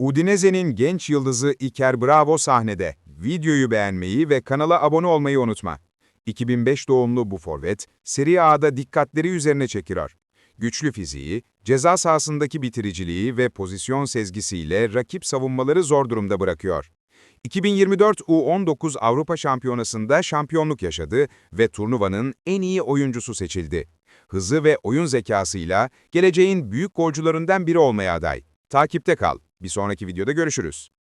Udinese'nin genç yıldızı Iker Bravo sahnede. Videoyu beğenmeyi ve kanala abone olmayı unutma. 2005 doğumlu bu forvet, Serie A'da dikkatleri üzerine çekiyor. Güçlü fiziği, ceza sahasındaki bitiriciliği ve pozisyon sezgisiyle rakip savunmaları zor durumda bırakıyor. 2024 U19 Avrupa Şampiyonası'nda şampiyonluk yaşadı ve turnuvanın en iyi oyuncusu seçildi. Hızı ve oyun zekasıyla geleceğin büyük golcülerinden biri olmaya aday. Takipte kal. Bir sonraki videoda görüşürüz.